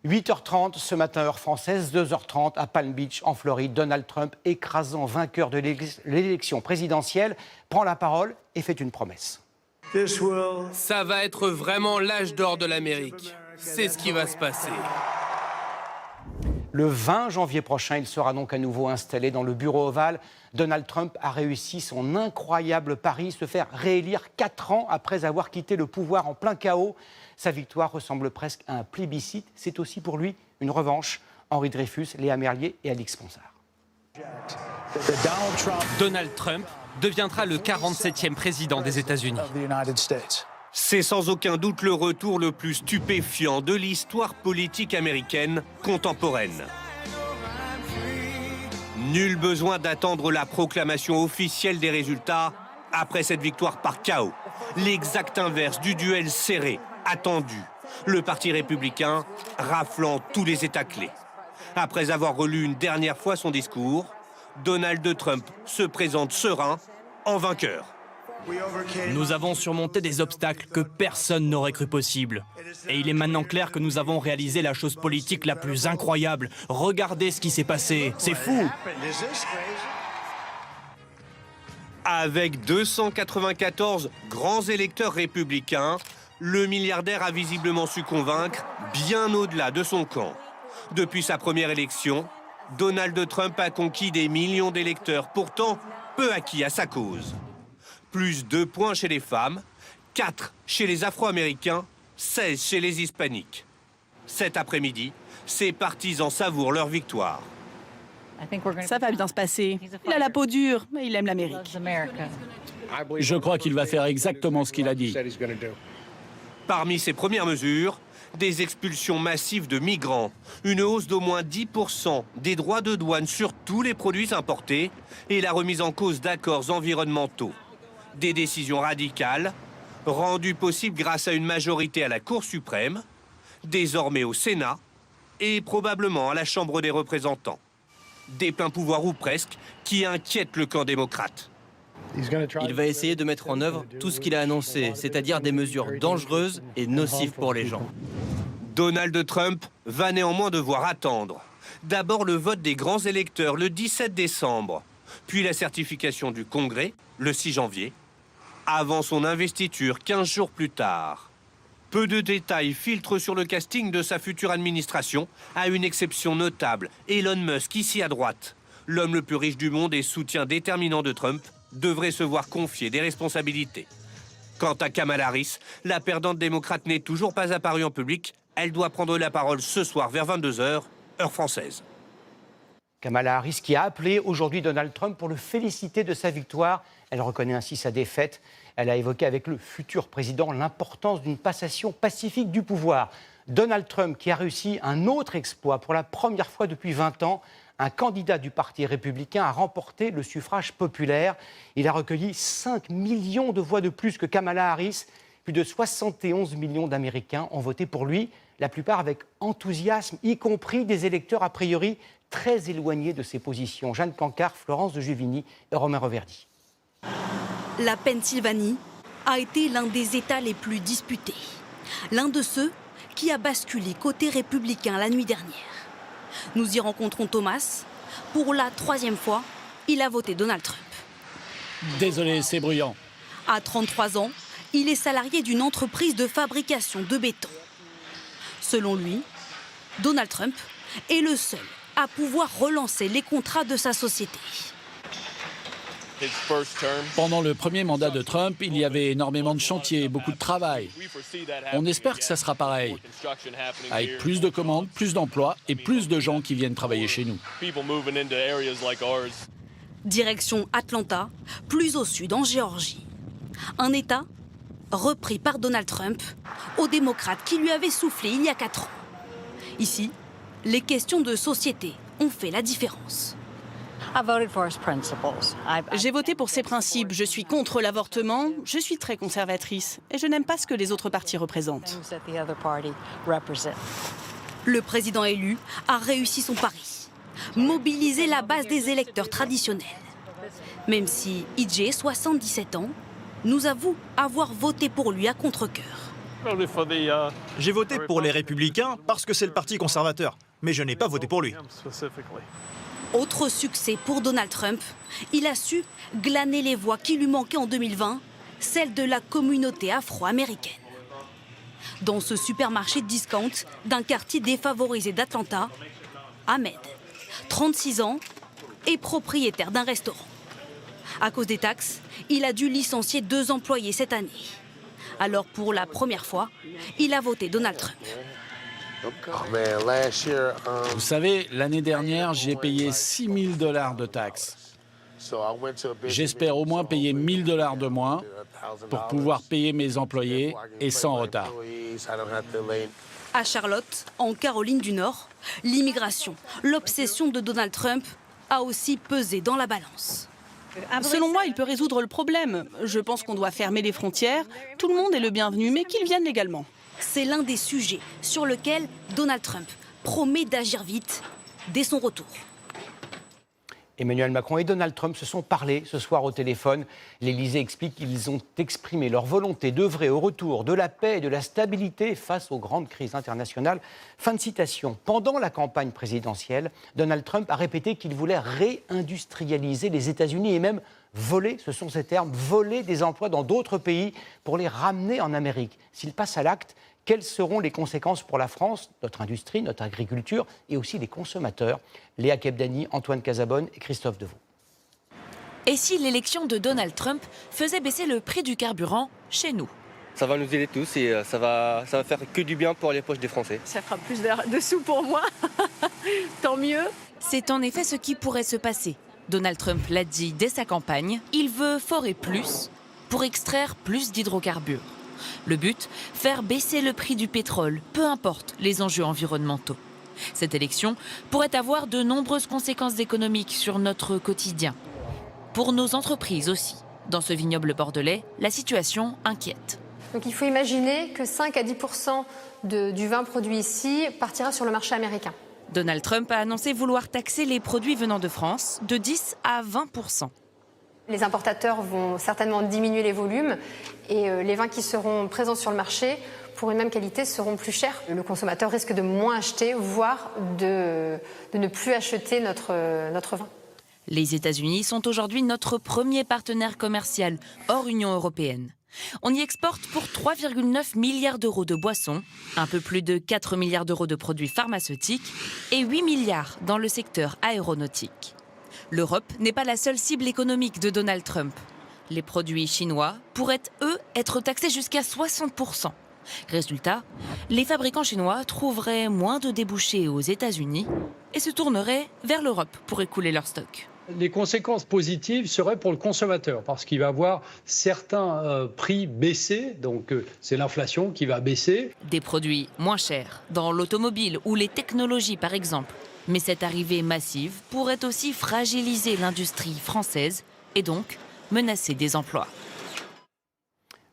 8h30 ce matin, heure française, 2h30 à Palm Beach, en Floride. Donald Trump, écrasant vainqueur de l'élection présidentielle, prend la parole et fait une promesse. Ça va être vraiment l'âge d'or de l'Amérique. C'est ce qui va se passer. Le 20 janvier prochain, il sera donc à nouveau installé dans le bureau ovale. Donald Trump a réussi son incroyable pari, se faire réélire 4 ans après avoir quitté le pouvoir en plein chaos. Sa victoire ressemble presque à un plébiscite. C'est aussi pour lui une revanche. Henri Dreyfus, Léa Merlier et Alix Ponsard. Donald Trump deviendra le 47e président des États-Unis. C'est sans aucun doute le retour le plus stupéfiant de l'histoire politique américaine contemporaine. Nul besoin d'attendre la proclamation officielle des résultats après cette victoire par chaos. L'exact inverse du duel serré, attendu. Le Parti républicain raflant tous les États clés. Après avoir relu une dernière fois son discours, Donald Trump se présente serein en vainqueur. Nous avons surmonté des obstacles que personne n'aurait cru possibles. Et il est maintenant clair que nous avons réalisé la chose politique la plus incroyable. Regardez ce qui s'est passé, c'est fou! Avec 294 grands électeurs républicains, le milliardaire a visiblement su convaincre bien au-delà de son camp. Depuis sa première élection, Donald Trump a conquis des millions d'électeurs, pourtant peu acquis à sa cause. Plus 2 points chez les femmes, 4 chez les Afro-Américains, 16 chez les Hispaniques. Cet après-midi, ses partisans savourent leur victoire. Ça va bien se passer. Il a la peau dure, mais il aime l'Amérique. Je crois qu'il va faire exactement ce qu'il a dit. Parmi ses premières mesures, des expulsions massives de migrants, une hausse d'au moins 10% des droits de douane sur tous les produits importés et la remise en cause d'accords environnementaux. Des décisions radicales, rendues possibles grâce à une majorité à la Cour suprême, désormais au Sénat et probablement à la Chambre des représentants. Des pleins pouvoirs ou presque qui inquiètent le camp démocrate. Il va essayer de mettre en œuvre tout ce qu'il a annoncé, c'est-à-dire des mesures dangereuses et nocives pour les gens. Donald Trump va néanmoins devoir attendre. D'abord le vote des grands électeurs le 17 décembre, puis la certification du Congrès le 6 janvier, avant son investiture 15 jours plus tard. Peu de détails filtrent sur le casting de sa future administration, à une exception notable, Elon Musk, ici à droite. L'homme le plus riche du monde et soutien déterminant de Trump devrait se voir confier des responsabilités. Quant à Kamala Harris, la perdante démocrate n'est toujours pas apparue en public. Elle doit prendre la parole ce soir vers 22h, heure française. Kamala Harris qui a appelé aujourd'hui Donald Trump pour le féliciter de sa victoire. Elle reconnaît ainsi sa défaite. Elle a évoqué avec le futur président l'importance d'une passation pacifique du pouvoir. Donald Trump qui a réussi un autre exploit pour la première fois depuis 20 ans. Un candidat du Parti républicain a remporté le suffrage populaire. Il a recueilli 5 millions de voix de plus que Kamala Harris. Plus de 71 millions d'Américains ont voté pour lui, la plupart avec enthousiasme, y compris des électeurs a priori très éloignés de ses positions. Jeanne Cancard, Florence de Juvigny et Romain Reverdy. La Pennsylvanie a été l'un des États les plus disputés. L'un de ceux qui a basculé côté républicain la nuit dernière. Nous y rencontrons Thomas. Pour la 3e fois, il a voté Donald Trump. Désolé, c'est bruyant. À 33 ans, il est salarié d'une entreprise de fabrication de béton. Selon lui, Donald Trump est le seul à pouvoir relancer les contrats de sa société. Pendant le premier mandat de Trump, il y avait énormément de chantiers, beaucoup de travail. On espère que ça sera pareil, avec plus de commandes, plus d'emplois et plus de gens qui viennent travailler chez nous. Direction Atlanta, plus au sud, en Géorgie. Un État repris par Donald Trump, aux démocrates qui lui avaient soufflé il y a 4 ans. Ici, les questions de société ont fait la différence. J'ai voté pour ses principes. Je suis contre l'avortement. Je suis très conservatrice. Et je n'aime pas ce que les autres partis représentent. Le président élu a réussi son pari. Mobiliser la base des électeurs traditionnels. Même si E.J., 77 ans, nous avoue avoir voté pour lui à contre-cœur. J'ai voté pour les Républicains parce que c'est le parti conservateur, mais je n'ai pas voté pour lui. Autre succès pour Donald Trump, il a su glaner les voix qui lui manquaient en 2020, celles de la communauté afro-américaine. Dans ce supermarché de discount d'un quartier défavorisé d'Atlanta, Ahmed, 36 ans, est propriétaire d'un restaurant. À cause des taxes, il a dû licencier 2 employés cette année. Alors pour la première fois, il a voté Donald Trump. Vous savez, l'année dernière, j'ai payé $6 000 de taxes. J'espère au moins payer $1 000 de moins pour pouvoir payer mes employés et sans retard. À Charlotte, en Caroline du Nord, l'immigration, l'obsession de Donald Trump a aussi pesé dans la balance. Selon moi, il peut résoudre le problème. Je pense qu'on doit fermer les frontières. Tout le monde est le bienvenu, mais qu'il vienne légalement. C'est l'un des sujets sur lequel Donald Trump promet d'agir vite dès son retour. Emmanuel Macron et Donald Trump se sont parlé ce soir au téléphone. L'Élysée explique qu'ils ont exprimé leur volonté d'œuvrer au retour de la paix et de la stabilité face aux grandes crises internationales. Fin de citation. Pendant la campagne présidentielle, Donald Trump a répété qu'il voulait réindustrialiser les États-Unis et même voler, ce sont ces termes, voler des emplois dans d'autres pays pour les ramener en Amérique. S'il passe à l'acte, quelles seront les conséquences pour la France, notre industrie, notre agriculture et aussi les consommateurs? Léa Kebdani, Antoine Casabonne et Christophe Deveau. Et si l'élection de Donald Trump faisait baisser le prix du carburant chez nous? Ça va nous aider tous et ça va faire que du bien pour les poches des Français. Ça fera plus de sous pour moi, tant mieux. C'est en effet ce qui pourrait se passer. Donald Trump l'a dit dès sa campagne, il veut forer plus pour extraire plus d'hydrocarbures. Le but, faire baisser le prix du pétrole, peu importe les enjeux environnementaux. Cette élection pourrait avoir de nombreuses conséquences économiques sur notre quotidien. Pour nos entreprises aussi. Dans ce vignoble bordelais, la situation inquiète. Donc il faut imaginer que 5 à 10% du vin produit ici partira sur le marché américain. Donald Trump a annoncé vouloir taxer les produits venant de France de 10 à 20%. Les importateurs vont certainement diminuer les volumes et les vins qui seront présents sur le marché pour une même qualité seront plus chers. Le consommateur risque de moins acheter, voire de ne plus acheter notre vin. Les États-Unis sont aujourd'hui notre premier partenaire commercial hors Union européenne. On y exporte pour 3,9 milliards d'euros de boissons, un peu plus de 4 milliards d'euros de produits pharmaceutiques et 8 milliards dans le secteur aéronautique. L'Europe n'est pas la seule cible économique de Donald Trump. Les produits chinois pourraient, eux, être taxés jusqu'à 60%. Résultat, les fabricants chinois trouveraient moins de débouchés aux États-Unis et se tourneraient vers l'Europe pour écouler leurs stocks. Les conséquences positives seraient pour le consommateur parce qu'il va voir certains prix baisser, donc c'est l'inflation qui va baisser. Des produits moins chers, dans l'automobile ou les technologies par exemple. Mais cette arrivée massive pourrait aussi fragiliser l'industrie française et donc menacer des emplois.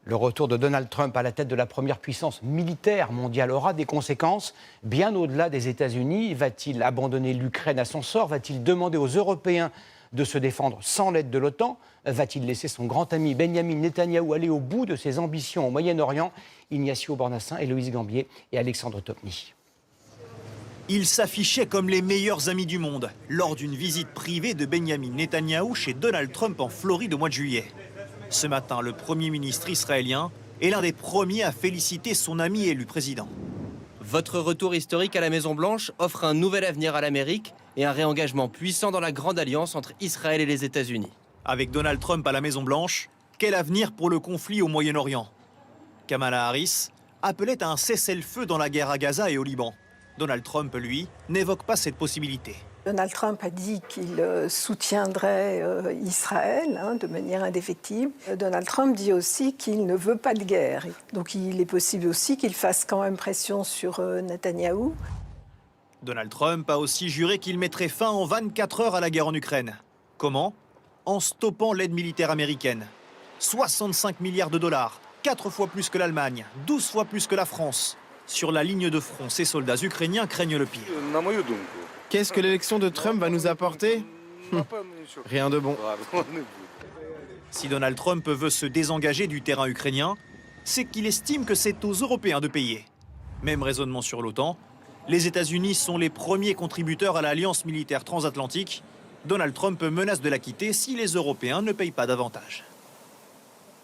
Le retour de Donald Trump à la tête de la première puissance militaire mondiale aura des conséquences bien au-delà des États-Unis. Va-t-il abandonner l'Ukraine à son sort? Va-t-il demander aux Européens de se défendre sans l'aide de l'OTAN? Va-t-il laisser son grand ami Benyamin Netanyahou aller au bout de ses ambitions au Moyen-Orient? Ignacio Bornassin, Héloïse Gambier et Alexandre Topny. Ils s'affichaient comme les meilleurs amis du monde lors d'une visite privée de Benyamin Netanyahou chez Donald Trump en Floride au mois de juillet. Ce matin, le Premier ministre israélien est l'un des premiers à féliciter son ami élu président. Votre retour historique à la Maison-Blanche offre un nouvel avenir à l'Amérique et un réengagement puissant dans la grande alliance entre Israël et les États-Unis. Avec Donald Trump à la Maison-Blanche, quel avenir pour le conflit au Moyen-Orient? Kamala Harris appelait à un cessez-le-feu dans la guerre à Gaza et au Liban. Donald Trump, lui, n'évoque pas cette possibilité. Donald Trump a dit qu'il soutiendrait Israël de manière indéfectible. Donald Trump dit aussi qu'il ne veut pas de guerre. Donc il est possible aussi qu'il fasse quand même pression sur Netanyahou. Donald Trump a aussi juré qu'il mettrait fin en 24 heures à la guerre en Ukraine. Comment? En stoppant l'aide militaire américaine. 65 milliards de dollars, 4 fois plus que l'Allemagne, 12 fois plus que la France. Sur la ligne de front, ces soldats ukrainiens craignent le pire. Qu'est-ce que l'élection de Trump va nous apporter? Rien de bon. Si Donald Trump veut se désengager du terrain ukrainien, c'est qu'il estime que c'est aux Européens de payer. Même raisonnement sur l'OTAN. Les États-Unis sont les premiers contributeurs à l'alliance militaire transatlantique. Donald Trump menace de la quitter si les Européens ne payent pas davantage.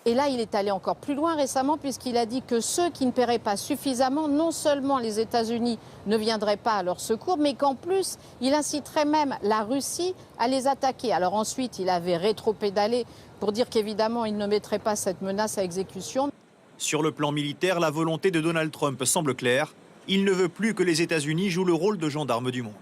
Et là, il est allé encore plus loin récemment puisqu'il a dit que ceux qui ne paieraient pas suffisamment, non seulement les États-Unis ne viendraient pas à leur secours, mais qu'en plus, il inciterait même la Russie à les attaquer. Alors ensuite, il avait rétropédalé pour dire qu'évidemment, il ne mettrait pas cette menace à exécution. Sur le plan militaire, la volonté de Donald Trump semble claire. Il ne veut plus que les États-Unis jouent le rôle de gendarme du monde.